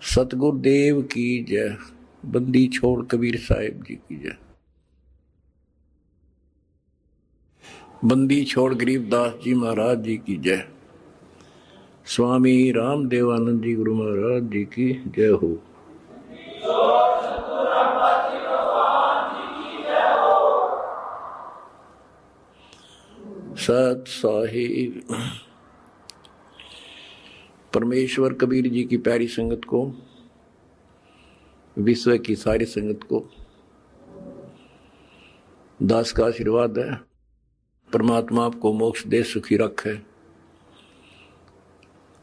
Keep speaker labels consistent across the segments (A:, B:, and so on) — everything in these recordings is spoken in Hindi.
A: सतगुरुदेव की जय। बंदी छोड़ कबीर साहिब जी की जय। बंदी छोड़ गरीबदास जी महाराज जी की जय। स्वामी रामदेवानंद जी गुरु महाराज जी की जय हो। सत साहिब परमेश्वर कबीर जी की प्यारी संगत को, विश्व की सारी संगत को दास का आशीर्वाद है। परमात्मा आपको मोक्ष दे, सुखी रखे,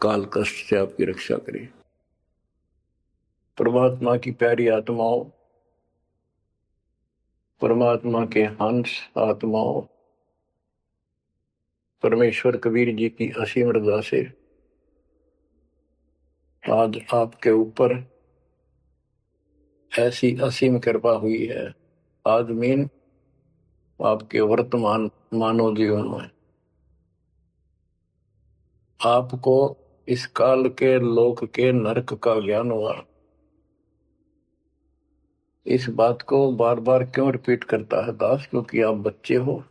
A: काल कष्ट से आपकी रक्षा करे। परमात्मा की प्यारी आत्माओं, परमात्मा के हंस आत्माओं, परमेश्वर कबीर जी की असीम रजा से आज आपके ऊपर ऐसी असीम कृपा हुई है। आदमीन आपके वर्तमान मानव जीवन में आपको इस काल के लोक के नरक का ज्ञान हुआ। इस बात को बार बार क्यों रिपीट करता है दास? क्योंकि आप बच्चे हो।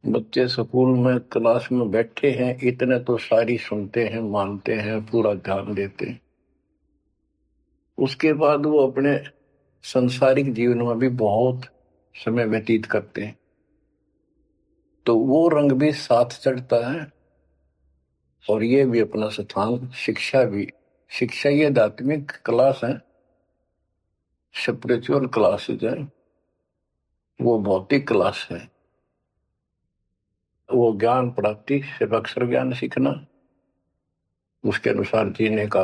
A: बच्चे स्कूल में क्लास में बैठे हैं, इतने तो सारी सुनते हैं, मानते हैं, पूरा ध्यान देते हैं। उसके बाद वो अपने संसारिक जीवन में भी बहुत समय व्यतीत करते हैं, तो वो रंग भी साथ चढ़ता है। और ये भी अपना स्थान, शिक्षा भी। शिक्षा ये आध्यात्मिक क्लास है, स्पिरिचुअल क्लासेज है, वो भौतिक क्लास है। वो ज्ञान प्राप्ति सिर्फ अक्षर ज्ञान सीखना, उसके अनुसार जीने का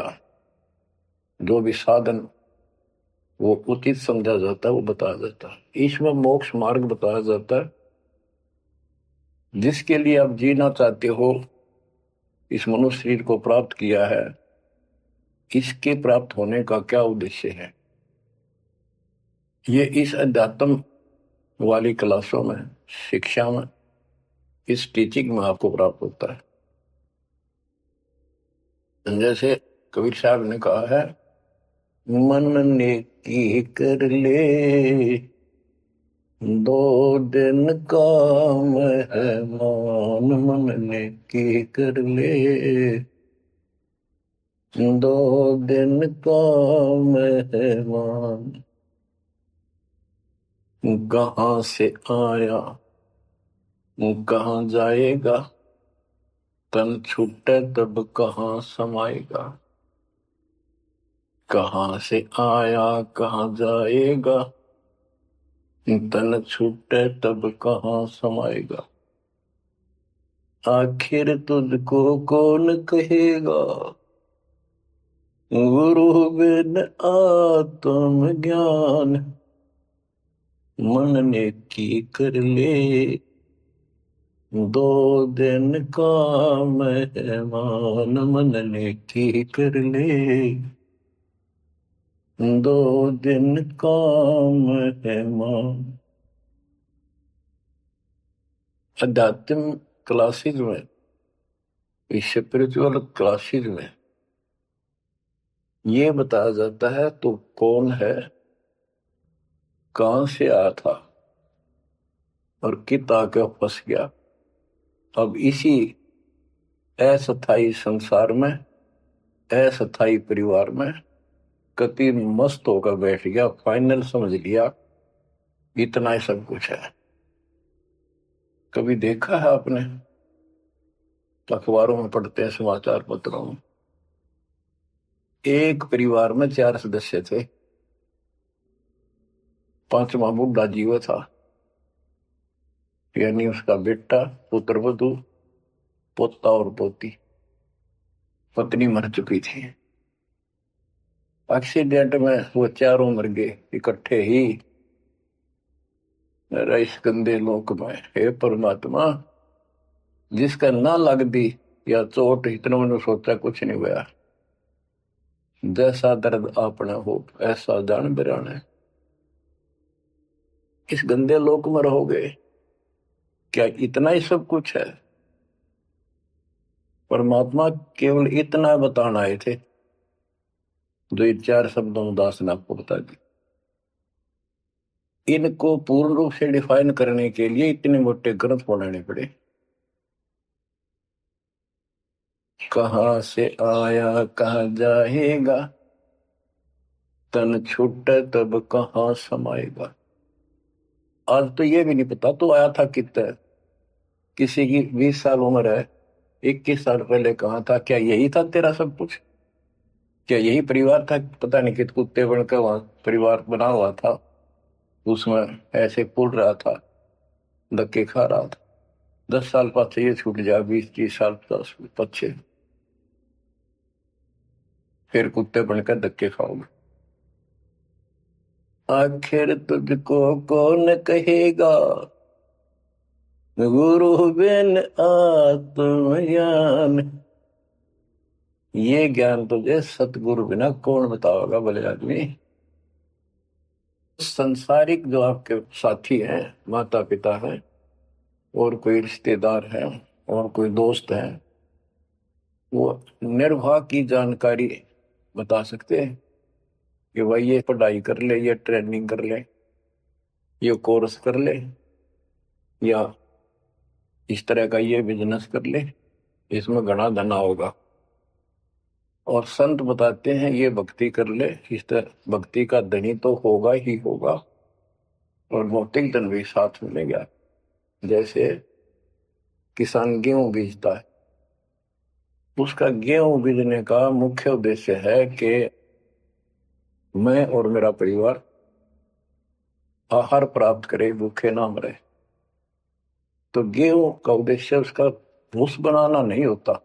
A: जो भी साधन वो उचित समझा जाता है वो बताया जाता है। इसमें मोक्ष मार्ग बताया जाता है, जिसके लिए आप जीना चाहते हो, इस मनुष्य शरीर को प्राप्त किया है, इसके प्राप्त होने का क्या उद्देश्य है। ये इस अध्यात्म वाली क्लासों में, शिक्षा में, इस टीचिंग में आपको प्राप्त होता है। जैसे कबीर साहब ने कहा है, मन ने की कर ले दो दिन का मेहमान, मन ने की कर ले दो दिन का मेहमान। कहाँ से आया कहाँ जाएगा, तन छूटे तब कहाँ समाएगा। कहाँ से आया कहाँ जाएगा, तन छूटे तब कहाँ समाएगा। आखिर तुझको कौन कहेगा, गुरु बिन आत्म ज्ञान। मन ने की कर ले दो दिन का मेहमान, मन ने की कर ले दो दिन का मेहमान। अध्यात्म क्लासेज में, स्पिरिचुअल क्लासेज में ये बताया जाता है तो कौन है, कहां से आया था और कित आके फंस गया। अब इसी अस्थायी संसार में, अस्थायी परिवार में कति मस्त होकर बैठ गया, फाइनल समझ लिया इतना ही सब कुछ है। कभी देखा है आपने, अखबारों में पढ़ते हैं, समाचार पत्रों में, एक परिवार में 4 सदस्य थे, 5वां बुढ़ा जीव था, यानी उसका बेटा, पुत्र वधू, पोता और पोती। पत्नी मर चुकी थी। एक्सीडेंट में वो चारों मर गए इकट्ठे ही। इस गंदे लोक में हे परमात्मा, जिसका ना लग दी या चोट, इतना मैंने सोचा कुछ नहीं हुआ। जैसा दर्द आपने हो ऐसा जान बिरान है। इस गंदे लोक में रहोगे, क्या इतना ही सब कुछ है? परमात्मा केवल इतना बताना आए थे जो ये 4 शब्दों में दास ने आपको बता दी। इनको पूर्ण रूप से डिफाइन करने के लिए इतने मोटे ग्रंथ बनाने पड़े। कहाँ से आया कहाँ जाएगा, तन छूटे तब कहाँ समाएगा। आज तो ये भी नहीं पता तो आया था कितना। किसी की 20 साल उम्र है, 21 साल पहले कहाँ था, क्या यही था तेरा सब कुछ, क्या यही परिवार था, पता नहीं कित कुत्ते बनकर वहां परिवार बना हुआ था, उसमें ऐसे पुल रहा था, धक्के खा रहा था। 10 साल पीछे ये छूट जाए, 20-30 साल 10 पीछे, फिर कुत्ते बनकर धक्के खाओगे। आखिर तुझको कौन कहेगा, गुरु बिन आत्मज्ञान। ये ज्ञान तुझे सतगुरु बिना कौन बताओगा भले आदमी। संसारिक जो आपके साथी हैं, माता पिता हैं, और कोई रिश्तेदार हैं, और कोई दोस्त हैं, वो निर्वाह की जानकारी बता सकते हैं कि भाई ये पढ़ाई कर ले, ये ट्रेनिंग कर ले, ये कोर्स कर ले, या इस तरह का ये बिजनेस कर ले, इसमें घना धना होगा। और संत बताते हैं ये भक्ति कर ले, इस तरह भक्ति का धनी तो होगा ही होगा, और भौतिक धन भी साथ मिलेगा। जैसे किसान गेहूं बीजता है, उसका गेहूं बीजने का मुख्य उद्देश्य है कि मैं और मेरा परिवार आहार प्राप्त करे, भूखे ना मरे। तो गेहूं का उद्देश्य उसका भूस बनाना नहीं होता।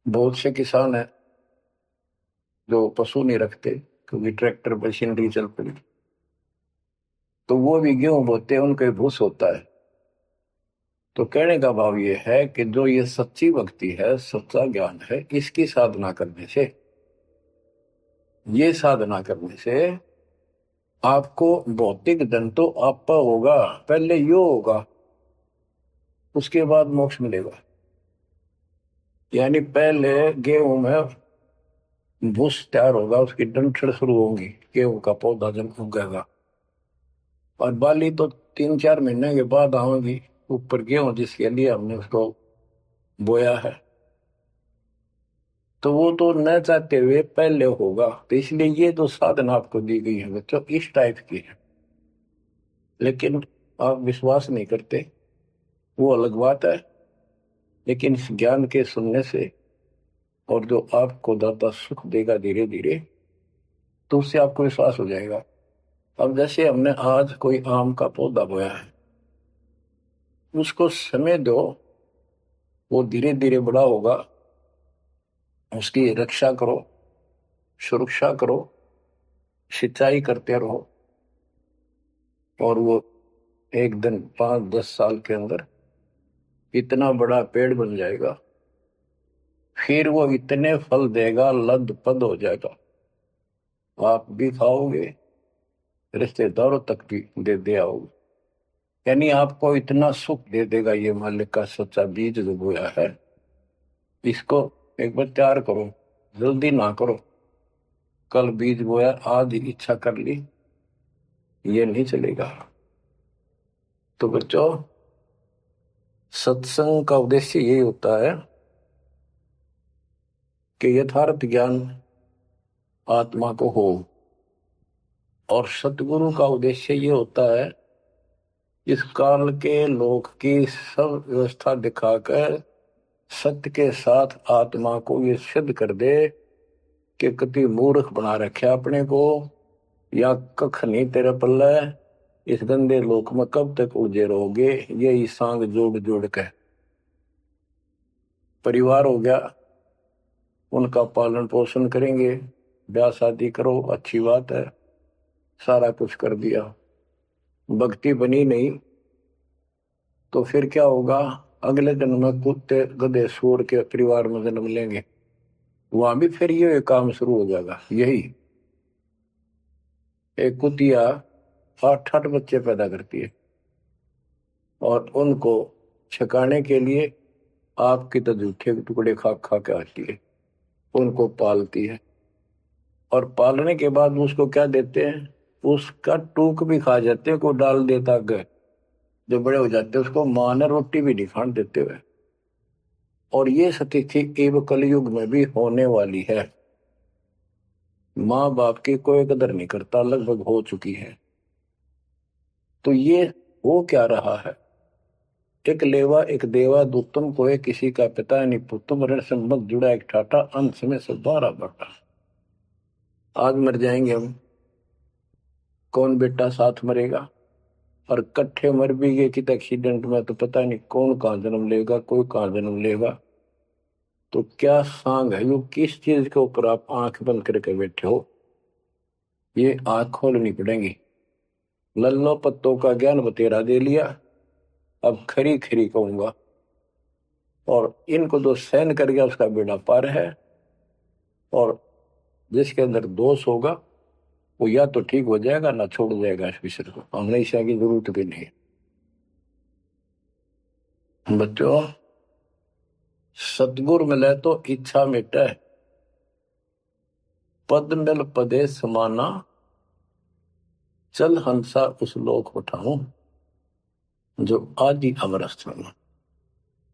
A: बहुत से किसान हैं जो पशु नहीं रखते, क्योंकि ट्रैक्टर मशीनरी चल पड़ी, तो वो भी गेहूं बोते हैं, उनका भूस होता है। तो कहने का भाव ये है कि जो ये सच्ची भक्ति है, सच्चा ज्ञान है, इसकी साधना करने से, ये साधना करने से आपको भौतिक धन तो आपका होगा, पहले यो होगा, उसके बाद मोक्ष मिलेगा। यानी पहले गेहूं में भूस तैयार होगा, उसकी डंठल शुरू होगी, गेहूं का पौधा जब उगेगा, और बाली तो 3-4 महीने के बाद आएगी ऊपर, गेहूं जिसके लिए हमने उसको बोया है। तो वो तो न चाहते हुए पहले होगा। तो इसलिए ये जो साधना आपको दी गई है बच्चों, इस टाइप की है। लेकिन आप विश्वास नहीं करते, वो अलग बात है। लेकिन इस ज्ञान के सुनने से, और जो आपको दाता सुख देगा धीरे धीरे, तो उससे आपको विश्वास हो जाएगा। अब जैसे हमने आज कोई आम का पौधा बोया है, उसको समय दो, वो धीरे धीरे बड़ा होगा, उसकी रक्षा करो, सुरक्षा करो, सिंचाई करते रहो, और वो एक दिन 5-10 साल के अंदर इतना बड़ा पेड़ बन जाएगा। फिर वो इतने फल देगा, लद पद हो जाएगा, आप भी खाओगे, रिश्तेदारों तक भी दे दे आओगे। यानी आपको इतना सुख दे देगा ये मालिक का सच्चा बीज जो बोया है। इसको एक बार तैयार करो, जल्दी ना करो। कल बीज बोया, आज ही इच्छा कर ली, ये नहीं चलेगा। तो बच्चों, सत्संग का उद्देश्य यही होता है कि यथार्थ ज्ञान आत्मा को हो, और सतगुरु का उद्देश्य ये होता है इस काल के लोक की सब व्यवस्था दिखाकर सत्य के साथ आत्मा को ये सिद्ध कर दे कि कति मूर्ख बना रखे अपने को, या कख नहीं तेरे पल्ले, इस गंदे लोक में कब तक उलझे रहोगे। यही सांग जोड़ जोड़ के परिवार हो गया, उनका पालन पोषण करेंगे, ब्याह शादी करो, अच्छी बात है, सारा कुछ कर दिया, भक्ति बनी नहीं, तो फिर क्या होगा। अगले जन्म में कुत्ते गधे सूर के परिवार में जन्म लेंगे, वहां भी फिर ये काम शुरू हो जाएगा। यही एक कुतिया 8-8 बच्चे पैदा करती है, और उनको छकाने के लिए आपकी तो जूठे टुकड़े खा खा के आती है, उनको पालती है, और पालने के बाद उसको क्या देते हैं, उसका टूक भी खा जाते हैं, को डाल देता आगे। जो बड़े हो जाते हैं उसको माँ ने रोटी भी नहीं खाने देते हुए। और ये स्थिति एवं कलयुग में भी होने वाली है। माँ बाप की कोई कदर नहीं करता, लगभग हो चुकी है। तो ये हो क्या रहा है, एक लेवा एक देवा दूतम को है, किसी का पिता नहीं पुतम, ऋण संबंध जुड़ा एक ठाटा, अंत में से 12 बटा। आज मर जाएंगे हम, कौन बेटा साथ मरेगा, और कट्ठे मर भी गए कित एक्सीडेंट में तो पता नहीं कौन कहाँ जन्म लेगा, कोई कहाँ जन्म लेगा। तो क्या सांग है, यो किस चीज के ऊपर आप आंख बंद करके बैठे हो, ये आंख खोलनी पड़ेगी। लल्लो पत्तों का ज्ञान बतेरा दे लिया, अब खरी खरी कहूंगा। और इनको जो सहन कर गया उसका बेड़ा पार है। और जिसके अंदर दोष होगा वो या तो ठीक हो जाएगा ना छोड़ जाएगा इस विषय को, हमने ईशा की जरूरत भी नहीं। बच्चों, सतगुरु मिले तो इच्छा मिटे, पद मिल पदे समाना, चल हंसा उस लोक उठाऊं जो आदि अमरस्थ में।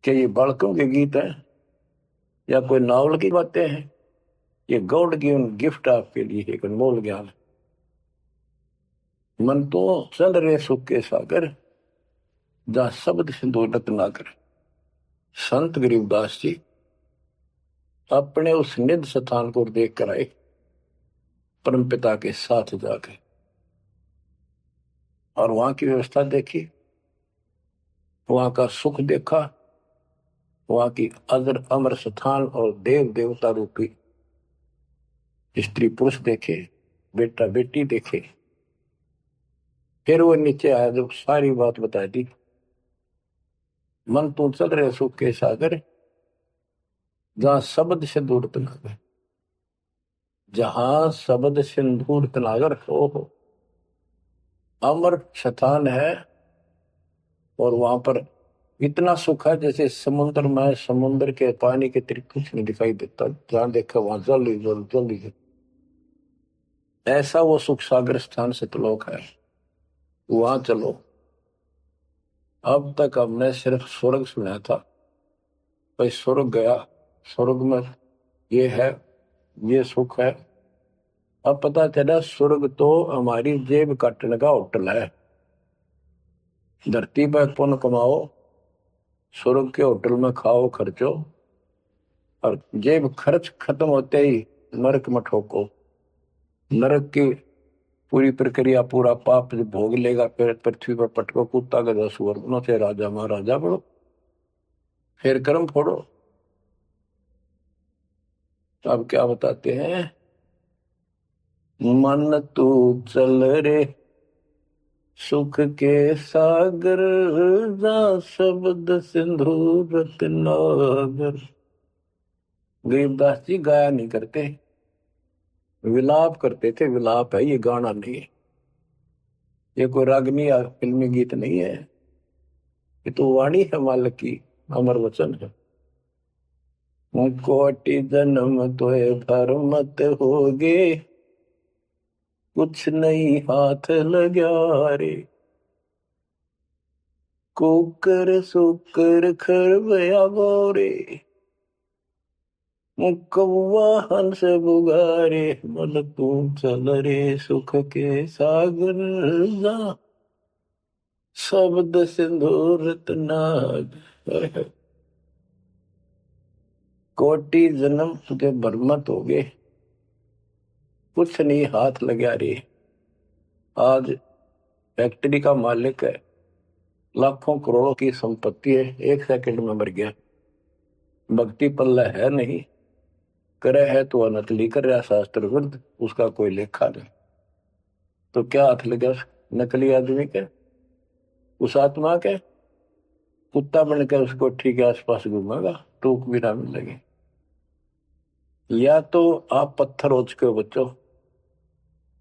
A: क्या ये बालकों के गीत हैं या कोई नावल की बातें हैं? ये गॉड गिवन गिफ्ट आपके लिए एक अनमोल ज्ञान है। मन तो चल रहे सुख के सागर, जहां शब्द सिंधु रत्नाकर। संत गरीबदास जी अपने उस निध स्थान को देख कर आए, परम पिता के साथ जाके, और वहां की व्यवस्था देखी, वहां का सुख देखा, वहां की अजर अमर स्थान और देव देवता रूपी स्त्री पुरुष देखे, बेटा बेटी देखे। फिर वो नीचे आया, जब सारी बात बता दी, मन तू चल रहे सुख के सागर, जहां शब्द से दूर तनागर, जहां शब्द सिंदूर तनागर हो अमर स्थान है। और वहां पर इतना सुख है जैसे समुद्र में, समुद्र के पानी के अतिरिक्त कुछ नहीं दिखाई देता, जहां देखा वहां जल ही जल, जल ही जल। ऐसा वो सुख सागर स्थान सतलोक है, वहां चलो। अब तक हमने सिर्फ स्वर्ग सुना था, भाई स्वर्ग गया, स्वर्ग में ये है, ये सुख है। अब पता चला स्वर्ग तो हमारी जेब काटने का होटल है। धरती पर पुण्य कमाओ, स्वर्ग के होटल में खाओ खर्चो, और जेब खर्च खत्म होते ही नरक में ठोको। नरक की पूरी प्रक्रिया, पूरा पाप जब भोग लेगा, फिर पृथ्वी पर पटको, कुत्ता गधा सुअर बनो, से राजा महाराजा बनो, फिर कर्म फोड़ो। तो अब क्या बताते हैं, मन तू चल रे सुख के सागर, जा शब्द सिंधु रत्नागर। गरीबदास जी गाया नहीं करते, विलाप करते थे। विलाप है, ये गाना नहीं है, ये कोई रागनी या फिल्मी गीत नहीं है, ये तो वाणी है मालिक की, अमर वचन है। कोटि जन्म तोए भर मत होगे, कुछ नहीं हाथ लग्या रे। कुकर सुकर खरबया गोरे, मुकव्वा हंस बुगारे। मन तू चल रे सुख के सागर, जा शब्द सिंदूर रत्नागर। कोटि जन्म तुझे बरमत हो गए, कुछ नहीं हाथ लगा रे। आज फैक्ट्री का मालिक है, लाखों करोड़ों की संपत्ति है, एक सेकंड में मर गया। भक्ति पल्ला है नहीं, करे है तो नकली कर रहा शास्त्र विरुद्ध, उसका कोई लेखा नहीं। तो क्या हाथ लगा नकली आदमी के, उस आत्मा के? कुत्ता बन के उसको ठीक है आसपास घूमेगा, टूक भी ना मिलेगी। या तो आप पत्थर हो चुके हो बच्चों,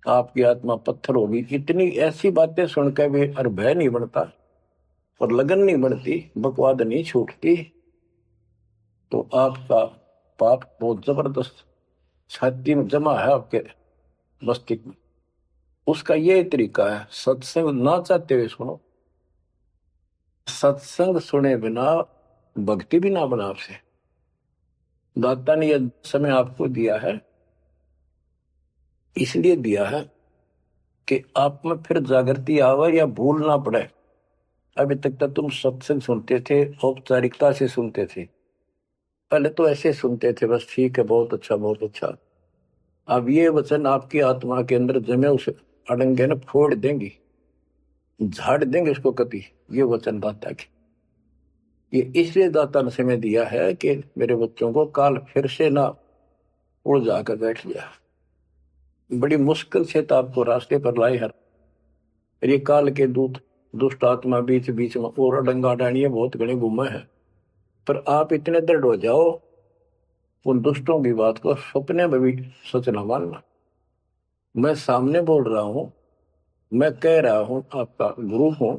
A: आपकी आत्मा पत्थर होगी। इतनी ऐसी बातें सुनकर भी और भय नहीं बनता और लगन नहीं बढ़ती, बकवाद नहीं छूटती, तो आपका पाप बहुत जबरदस्त छाती में जमा है आपके। मस्तिष्क में। उसका ये तरीका है, सत्संग ना चाहते हुए सुनो, सत्संग सुने बिना भक्ति भी ना बना आपसे। दाता ने यह समय आपको दिया है, इसलिए दिया है कि आप में फिर जागृति आवे या भूल ना पड़े। अभी तक तो तुम सत्संग सुनते थे, औपचारिकता से सुनते थे, पहले तो ऐसे सुनते थे, बस ठीक है, बहुत अच्छा बहुत अच्छा। अब ये वचन आपकी आत्मा के अंदर जमे, उसे अड़ंगे न फोड़ देंगी, झाड़ देंगे उसको कति। ये वचन दाता की, ये इसलिए दाता ने समय दिया है कि मेरे बच्चों को काल फिर से ना उड़ जाकर बैठ गया। बड़ी मुश्किल से तो आपको रास्ते पर लाए हर, ये काल के दूत दुष्ट आत्मा बीच बीच में और अडंगा डाणिए बहुत घने घूमे हैं। पर आप इतने दृढ़ हो जाओ, उन दुष्टों की बात को सपने में भी सच न मानना। मैं सामने बोल रहा हूं, मैं कह रहा हूं, आपका गुरु हूं।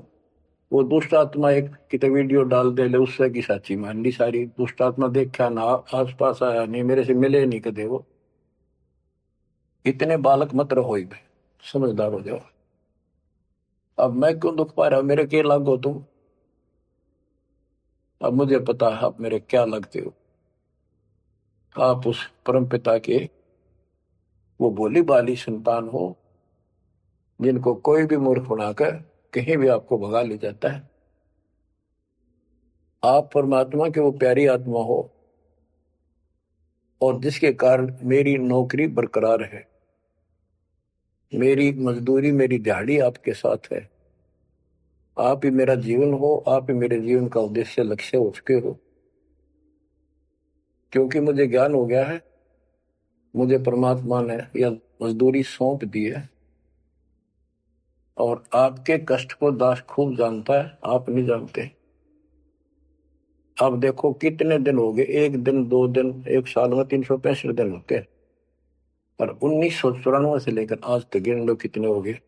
A: वो दुष्ट आत्मा एक कितने वीडियो डाल दे ले, उससे की साची मान ली सारी। दुष्ट आत्मा देखा ना, आस पास आया नहीं, मेरे से मिले नहीं कदे वो। इतने बालक मत रहो, समझदार हो जाओ। अब मैं क्यों दुख पा रहा हूं, मेरे के लागो तुम। अब मुझे पता है आप मेरे क्या लगते हो। आप उस परम पिता के वो भोली बाली संतान हो, जिनको कोई भी मूर्ख बनाकर कहीं भी आपको भगा ले जाता है। आप परमात्मा के वो प्यारी आत्मा हो, और जिसके कारण मेरी नौकरी बरकरार है, मेरी मजदूरी, मेरी दिहाड़ी आपके साथ है। आप ही मेरा जीवन हो, आप ही मेरे जीवन का उद्देश्य लक्ष्य हो चुके हो। क्योंकि मुझे ज्ञान हो गया है, मुझे परमात्मा ने यह मजदूरी सौंप दी है। और आपके कष्ट को दास खूब जानता है, आप नहीं जानते। अब देखो कितने दिन हो गए, एक दिन दो दिन, एक साल में 365 दिन होते हैं। और 1994 से लेकर आज तक गिन लो कितने हो गए।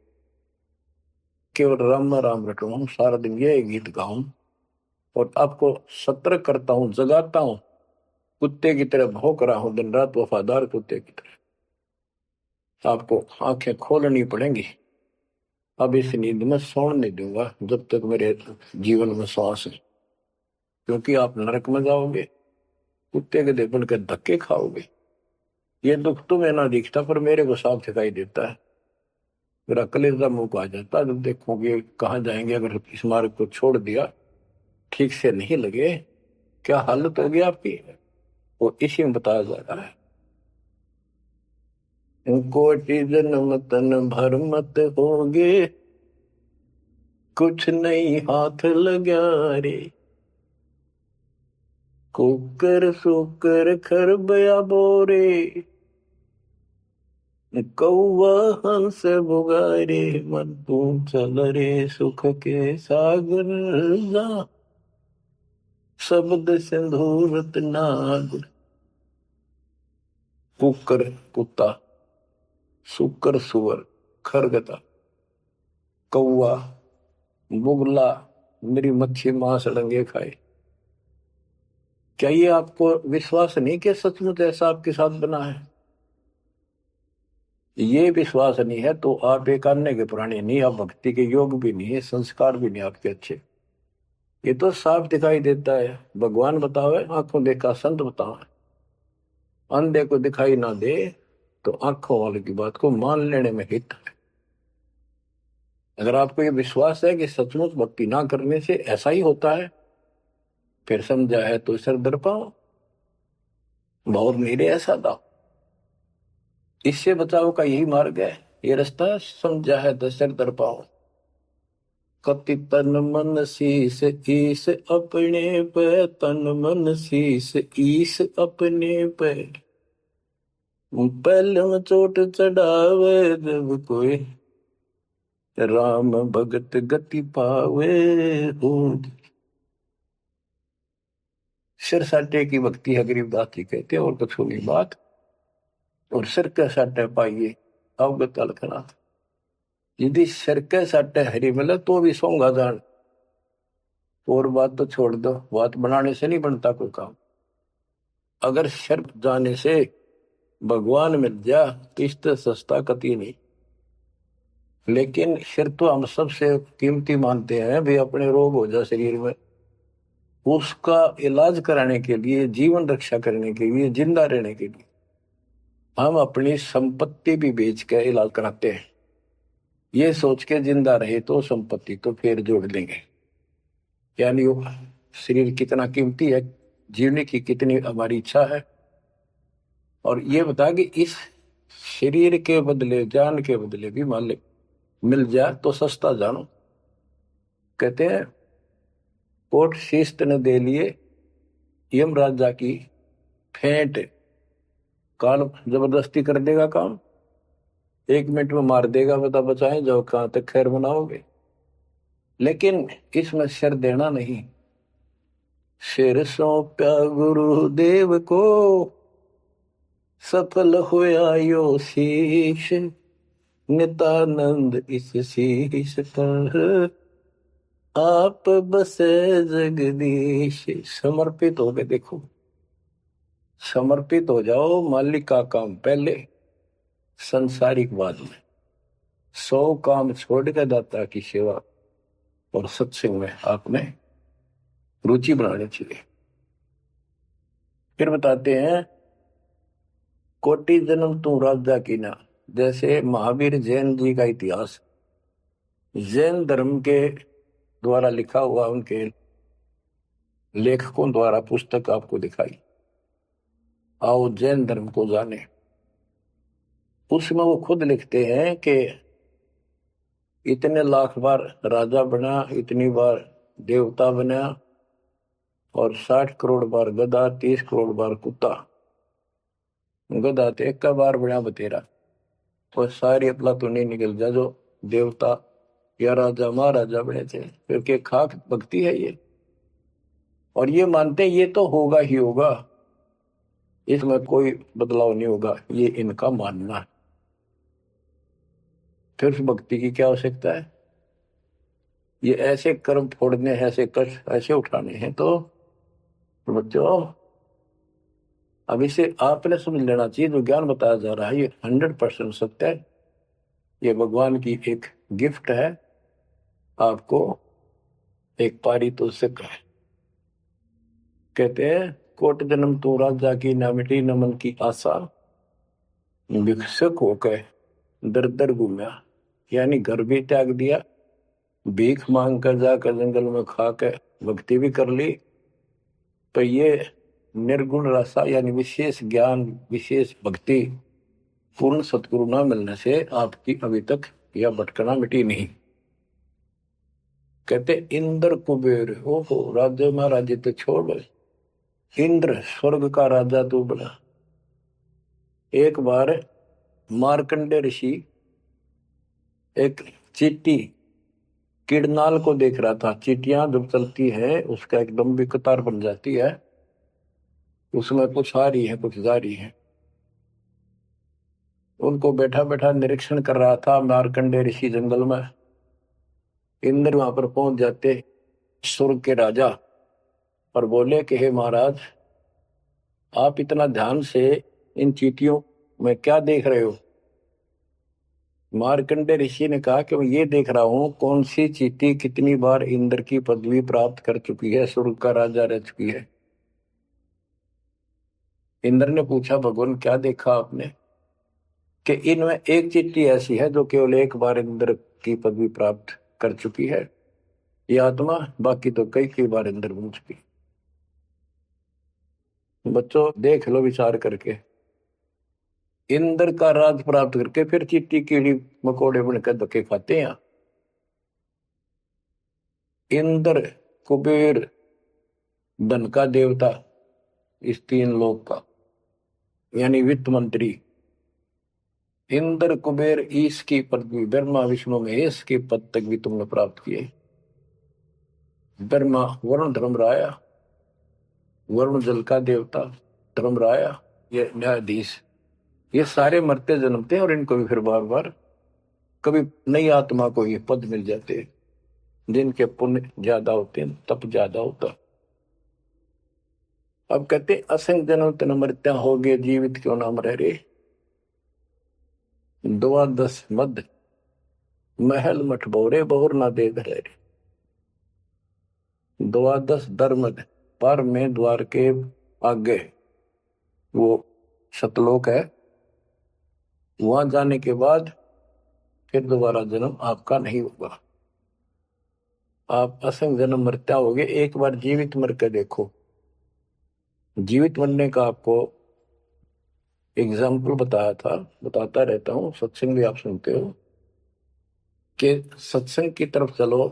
A: केवल राम राम रटूं, सारा दिन ये गीत गाऊं, और आपको सतर्क करता हूं, जगाता हूं। कुत्ते की तरह भौंक रहा हूं दिन रात, वफादार कुत्ते की तरह। आपको आंखें खोलनी पड़ेंगी। अब इस नींद में सोने नहीं दूंगा जब तक मेरे जीवन में श्वास है। क्योंकि आप नरक में जाओगे, कुत्ते के देखने के धक्के खाओगे। ये दुख तुम्हें ना दिखता, पर मेरे को साफ दिखाई देता है। मेरा कलेजा मुंह को आ जाता है जब देखोगे कहाँ जाएंगे। अगर इस मार्ग को छोड़ दिया, ठीक से नहीं लगे, क्या हालत होगी आपकी, वो इसी में बताया जा रहा है। कोटि जन्म तन भर मत होगे, कुछ नहीं हाथ लगा रे। कुकर सुकर खरबया बोरे, कौवा हंस बुगारे। मन तू चल रे सुख के सागर जा, शब्द सिंधूरत नाग। कुकर कुत्ता, सुकर सुअर, खरगता, कौवा, बुगला, मेरी मच्छी मांस अड़ंगे खाए। क्या ये आपको विश्वास नहीं कि सचमुच ऐसा आपके साथ बना है? ये विश्वास नहीं है तो आप एक अन्य के पुराने नहीं, आप भक्ति के योग भी नहीं है, संस्कार भी नहीं आपके अच्छे। ये तो साफ दिखाई देता है। भगवान बतावे, आंखों देखा संत बतावे। अंधे को दिखाई ना दे तो आंखों वाले की बात को मान लेने में हित है। अगर आपको ये विश्वास है कि सचमुच भक्ति ना करने से ऐसा ही होता है, फिर समझा है तो सर दर पाओ, बहुत मेरे ऐसा था। इससे बचाव का यही मार्ग है, ये रास्ता। समझा है तो सर दर पाओ। कति तन मन शीस ईस अपने पे, तन मन शीस ईस अपने पे। पहले में चोट चढ़ावे जब कोई, राम भगत गति पावे हो। सिर साटे की भक्ति है, गरीबदास जी कहते हैं, और कुछ होगी बात। और सिर के साटे पाइए अवगत अलखनाथ। यदि सिर के साटे हरी मिले तो भी सोंगा जान। और बात तो छोड़ दो, बात बनाने से नहीं बनता कोई काम। अगर सिर जाने से भगवान मिल जा तो इससे सस्ता कति नहीं। लेकिन फिर तो हम सबसे कीमती मानते हैं भी अपने रोग हो जा शरीर में, उसका इलाज कराने के लिए, जीवन रक्षा करने के लिए, जिंदा रहने के लिए हम अपनी संपत्ति भी बेच के इलाज कराते हैं, ये सोच के जिंदा रहे तो संपत्ति तो फिर जोड़ देंगे। यानी वो शरीर कितना कीमती है, जीने की कितनी हमारी इच्छा है। और ये बता कि इस शरीर के बदले, जान के बदले भी मान ले मिल जाए तो सस्ता जानो। कहते हैं कोट शीस्त ने दे लिए यम राजा की फेंट, काल जबरदस्ती कर देगा काम, 1 मिनट में मार देगा, बता बचाए जाओ कहां तक खैर बनाओगे। लेकिन इसमें सिर देना नहीं, सिर सौंप्या गुरुदेव को, सफल होया यो शीश, नितानंद इस शीश पर आप बसे जगदीश। समर्पित हो गए, देखो समर्पित हो जाओ, मालिक का काम पहले, संसारिक बाद में। 100 काम छोड़ के दाता की सेवा और सत्संग में आपने रुचि बनानी चाहिए। फिर बताते हैं कोटि जन्म तू राजा की ना। जैसे महावीर जैन जी का इतिहास जैन धर्म के द्वारा लिखा हुआ, उनके लेखकों द्वारा पुस्तक आपको दिखाई, आओ जैन धर्म को जाने। उसमें वो खुद लिखते हैं कि इतने लाख बार राजा बना, इतनी बार देवता बना, और 60 करोड़ बार गधा, 30 करोड़ बार कुत्ता। गधा तो एक का बार बना बतेरा, और सारी अपला तो नहीं निकल जा जो देवता या राजा महाराजा बने थे। फिर के खाक भक्ति है ये। और ये मानते हैं ये तो होगा ही होगा, इसमें कोई बदलाव नहीं होगा, ये इनका मानना है। फिर उस भक्ति की क्या आवश्यकता है? ये ऐसे कर्म फोड़ने हैं, ऐसे कष्ट ऐसे उठाने हैं, तो बच्चों अब इसे आपने समझ लेना चाहिए। जो ज्ञान बताया जा रहा है ये 100% सत्य है, ये भगवान की एक गिफ्ट है आपको, एक पारितोषिक है। कहते हैं कोट जन्म तू राजा की, ना मिटी नमन की आशा, भिक्षुक होकर दर दर घूमया। यानी घर भी त्याग दिया, भीख मांग कर जाकर जंगल में खा कर भक्ति भी कर ली। तो ये निर्गुण रसा यानी विशेष ज्ञान, विशेष भक्ति, पूर्ण सतगुरु न मिलने से आपकी अभी तक यह भटकना मिटी नहीं। कहते इंद्र कुबेर हो राज्य महाराज तो छोड़, इंद्र स्वर्ग का राजा तू बना। एक बार मार्कंडे ऋषि एक चींटी किड़नाल को देख रहा था। चींटियां जब चलती है उसका एक लंबी कतार बन जाती है, उसमें कुछ आ रही है कुछ जा रही है। उनको बैठा बैठा निरीक्षण कर रहा था मार्कंडे ऋषि जंगल में। इंद्र वहां पर पहुंच जाते स्वर्ग के राजा और बोले कि हे महाराज, आप इतना ध्यान से इन चींटियों में क्या देख रहे हो? मार्कंडे ऋषि ने कहा कि मैं ये देख रहा हूं कौन सी चींटी कितनी बार इंद्र की पदवी प्राप्त कर चुकी है, स्वर्ग का राजा रह चुकी है। इंद्र ने पूछा भगवान क्या देखा आपने? कि इनमें एक चींटी ऐसी है जो केवल एक बार इंद्र की पदवी प्राप्त कर चुकी है, ये आत्मा, बाकी तो कई कई बार इंद्र बन चुकी। बच्चों देख लो विचार करके, इंद्र का राज प्राप्त करके फिर चींटी कीड़ी मकोड़े बनकर धक्के खाते हैं। इंद्र कुबेर धन का देवता, इस 3 लोक का यानी वित्त मंत्री। इंद्र कुबेर ईश की पदवी, ब्रह्मा विष्णु महेश के पद तक भी तुमने प्राप्त किए। ब्रह्मा वरुण धर्मराया, वरुण जल का देवता धर्मराया, ये न्यायाधीश, ये सारे मरते जन्मते हैं और इनको भी फिर बार बार कभी नई आत्मा को ये पद मिल जाते हैं। जिनके पुण्य ज्यादा होते हैं तप ज्यादा होता। अब कहते असंग जन्म तन मृत्या हो गए जीवित क्यों नाम रह रे। द्वादश मध्य महल मठ बोरे बहुर ना दे रे। द्वादश दरमद पर में द्वार के आगे वो सतलोक है, वहां जाने के बाद फिर दोबारा जन्म आपका नहीं होगा। आप असंग जन्म मरता होगे, एक बार जीवित मर के देखो। जीवित मरने का आपको एग्जाम्पल बताया था, बताता रहता हूं, सत्संग भी आप सुनते हो कि सत्संग की तरफ चलो,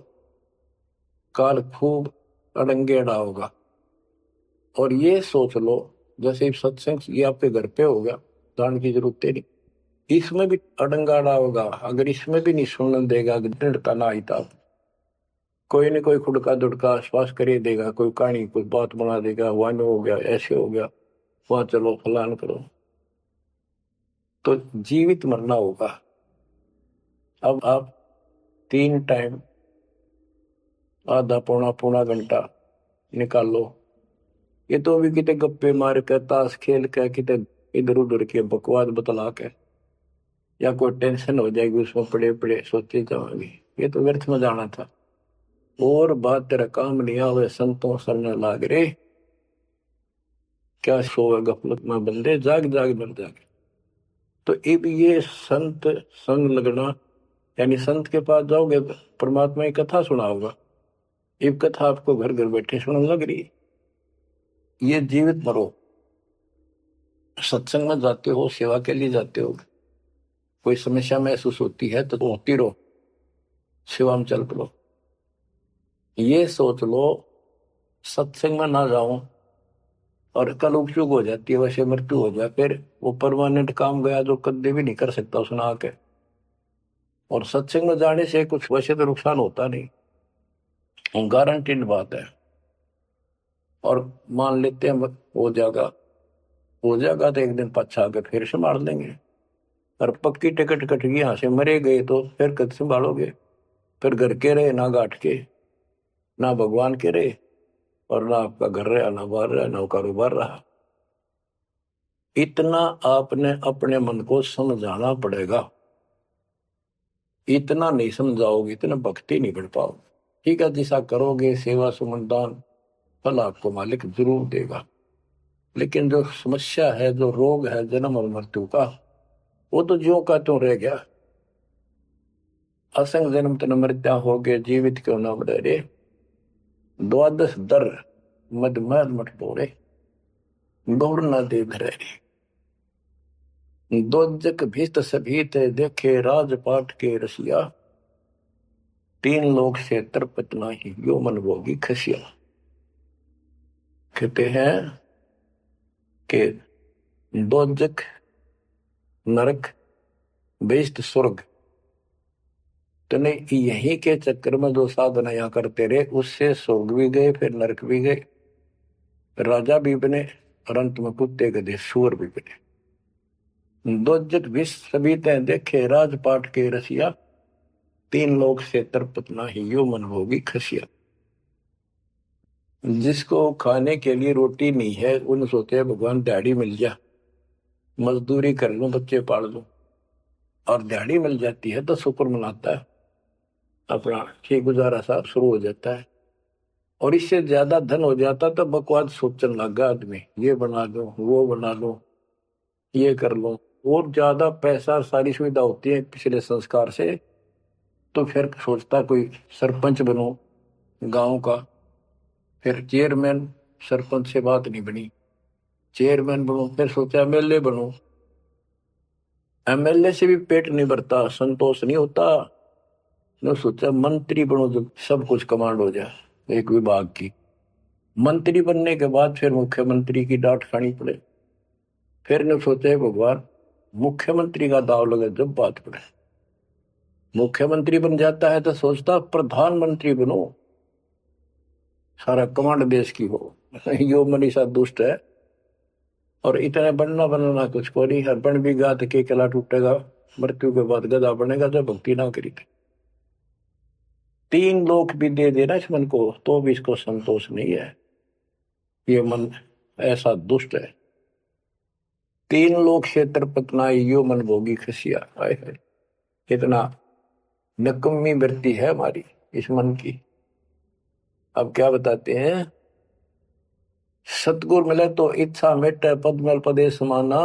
A: काल खूब अड़ंगेड़ा होगा। और ये सोच लो जैसे सत्संग ये आपके घर पे हो गया, जान की जरूरत नहीं, इसमें भी अड़ंगाड़ा होगा। अगर इसमें भी नहीं सुनने देगा, दृढ़ता ना आई था, कोई न कोई खुड़का दुड़का आश्वास कर ही देगा, कोई कहानी कोई बात बना देगा, वन हो गया, ऐसे हो गया, वहां चलो फलान करो, तो जीवित मरना होगा। अब आप 3 टाइम आधा पौना पौना घंटा निकालो, ये तो अभी कितने गप्पे मार के ताश खेल के कितने इधर उधर के बकवास बतला के, या कोई टेंशन हो जाएगी उसमें पड़े पड़े सोचे जाओगे, ये तो व्यर्थ में जाना था। और बात तेरा काम नहीं आवे संतों सरने लाग रे, क्या सोवे गफलत में बंदे, जाग जाग मर जागे। तो अब ये संत संग लगना, यानी संत के पास जाओगे परमात्मा की कथा सुना होगा, ये कथा आपको घर घर बैठे सुनने लग रही। ये जीवित मरो, सत्संग में जाते हो, सेवा के लिए जाते हो, कोई समस्या महसूस होती है तो होती रहो, सेवा में चल पड़ो। ये सोच लो सत्संग में ना जाऊं और कल उपचुक हो जाती है, वैसे मृत्यु हो जाए, फिर वो परमानेंट काम गया जो कभी भी नहीं कर सकता उसने आके। और सत्संग में जाने से कुछ वैसे तो नुकसान होता नहीं, गारंटीड बात है। और मान लेते हैं हो जाएगा तो एक दिन पछा के फिर संभाल लेंगे। और पक्की टिकट कट गई, यहाँ से मरे गए तो फिर कद संभालोगे। फिर घर के रहे ना घाट के, ना भगवान के रहे, और ना आपका घर रहा, ना बाहर रहा, ना कारोबार रहा। इतना आपने अपने मन को समझाना पड़ेगा, इतना नहीं समझाओगे इतना भक्ति नहीं बढ़ पाओगे। ठीक है, जैसा करोगे सेवा सुमन दान, फल आपको मालिक जरूर देगा। लेकिन जो समस्या है, जो रोग है जन्म और मृत्यु का, वो तो ज्यों का त्यों रह गया। असंग जन्म तन मृत्या हो गए जीवित क्यों न रे। द्वादश दर मद महल मठ बोरे गौर न दे रे। दोजक भीत सभीत देखे राजपाट के रसिया, 3 लोक से तरपत नाही यो मन भोगी खसिया। कहते हैं कि दोजक नरक बेस्ट स्वर्ग, तो नहीं यही के चक्कर में जो साधना यहाँ करते रहे, उससे स्वर्ग भी गए फिर नरक भी गए, राजा भी बने और अंत में कुत्ते गधे सूअर भी बने। दोजक विष सभी तय देखे राजपाट के रसिया, 3 लोक से तरपत नाही यो मन भोगी खसिया। जिसको खाने के लिए रोटी नहीं है, उन सोचे हैं भगवान दिहाड़ी मिल जा, मजदूरी कर लूं, बच्चे पाल लूं, और दिहाड़ी मिल जाती है तो शुक्र मनाता है, अपना ठीक गुजारा सा शुरू हो जाता है। और इससे ज्यादा धन हो जाता तो बकवास सोचने लगा आदमी, ये बना लो, वो बना लो, ये कर लो। और ज्यादा पैसा सारी सुविधा होती है पिछले संस्कार से, तो फिर सोचता कोई सरपंच बनो गांव का, फिर चेयरमैन, सरपंच से बात नहीं बनी, चेयरमैन बनो, फिर सोचा एमएलए बनो, एमएलए से भी पेट नहीं भरता, संतोष नहीं होता, ने सोचा मंत्री बनो जो सब कुछ कमांड हो जाए एक विभाग की। मंत्री बनने के बाद फिर मुख्यमंत्री की डांट खानी पड़े, फिर ने सोचा भगवान मुख्यमंत्री का दाव लगे जब बात पड़े। मुख्यमंत्री बन जाता है तो सोचता प्रधानमंत्री बनो, सारा कमांड देश की हो। यो मनीषा दुष्ट है, और इतने बनना कुछ को नहीं, हर बन भी गा तो के कला टूटेगा, मृत्यु के बाद गधा बनेगा जब भक्ति ना करी। 3 लोक भी दे देना इस मन को तो भी इसको संतोष नहीं है। ये मन ऐसा दुष्ट है। तीन लोग क्षेत्र पतनाई यो मन भोगी खसिया। हाय हाय, कितना नकम्मी वृत्ति है हमारी इस मन की। अब क्या बताते हैं, सतगुर मिले तो इच्छा मिटे, पद मल पदे समाना,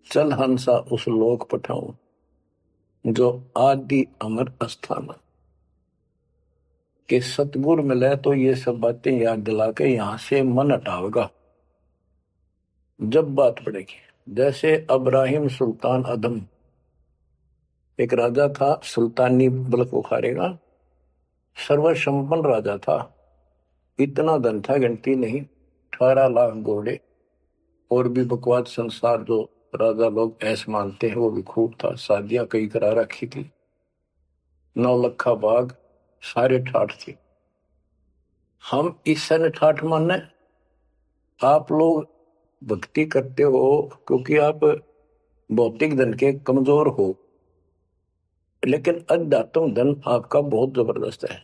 A: चल हंसा उस लोक पठाऊं, जो आदि अमर अस्थाना। कि सतगुर मिले तो ये सब बातें याद दिला के यहां से मन हटावेगा जब बात पड़ेगी। जैसे अब्राहिम सुल्तान अदम, एक राजा था, सुल्तानी मुल्क उखाड़ेगा, सर्वसंपन्न राजा था, इतना धन था गिनती नहीं, 18 लाख घोड़े, और भी बकवास संसार जो राजा लोग ऐसे मानते हैं वो भी खूब था, शादियां कई करा रखी थी, 9 लखा बाग, सारे ठाठ थे। हम इस सन ठाठ माने, आप लोग भक्ति करते हो क्योंकि आप भौतिक धन के कमजोर हो, लेकिन अध्यात्म धन आपका बहुत जबरदस्त है,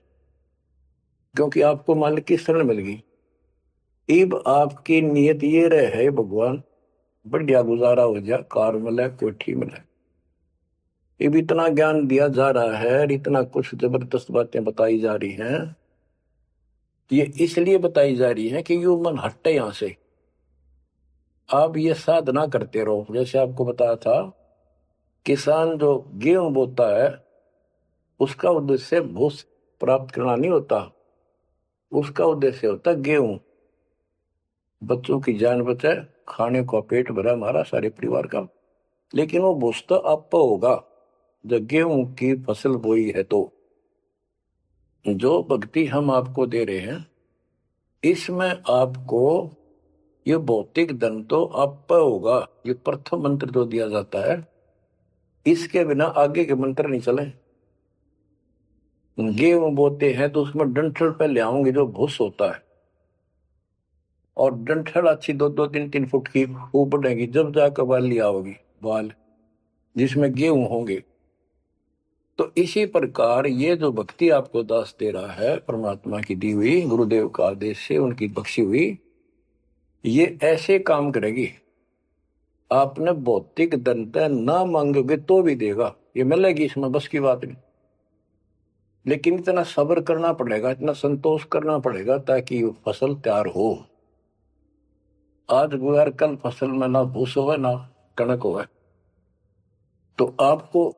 A: क्योंकि आपको मालिक की शरण मिल गई। इब आपकी नियत ये रहे, भगवान बढ़िया गुजारा हो जाए, कार मिले, कोठी मिले। इब इतना ज्ञान दिया जा रहा है, इतना कुछ जबरदस्त बातें बताई जा रही हैं, ये इसलिए बताई जा रही है कि यू मन हटे यहां से। आप ये साधना करते रहो। जैसे आपको बताया था, किसान जो गेहूं बोता है उसका उद्देश्य भूस प्राप्त करना नहीं होता, उसका उद्देश्य होता गेहूं, बच्चों की जान बचे, खाने को पेट भरा हमारा सारे परिवार का। लेकिन वो भूस तो आप होगा जब गेहूं की फसल बोई है। तो जो भक्ति हम आपको दे रहे हैं, इसमें आपको ये भौतिक धन तो आप होगा, ये प्रथम मंत्र जो दिया जाता है, इसके बिना आगे के मंत्र नहीं चले। गेहूं बोते हैं तो उसमें डंठल पे ले आओगे जो भूस होता है, और डंठल अच्छी 2-2, 3-3 फुट की वो बढ़ेगी, जब जाकर बाली आओगी, बाल जिसमें गेहूं होंगे। तो इसी प्रकार ये जो भक्ति आपको दास दे रहा है, परमात्मा की दी हुई, गुरुदेव का आदेश से उनकी बख्शी हुई, ये ऐसे काम करेगी। आपने भौतिक धनता ना मांगोगे तो भी देगा, ये मिलेगी, इसमें बस की बात नहीं। लेकिन इतना सब्र करना पड़ेगा, इतना संतोष करना पड़ेगा ताकि फसल तैयार हो। आज गुजार कल फसल में ना भूस हो ना कणक हो, तो आपको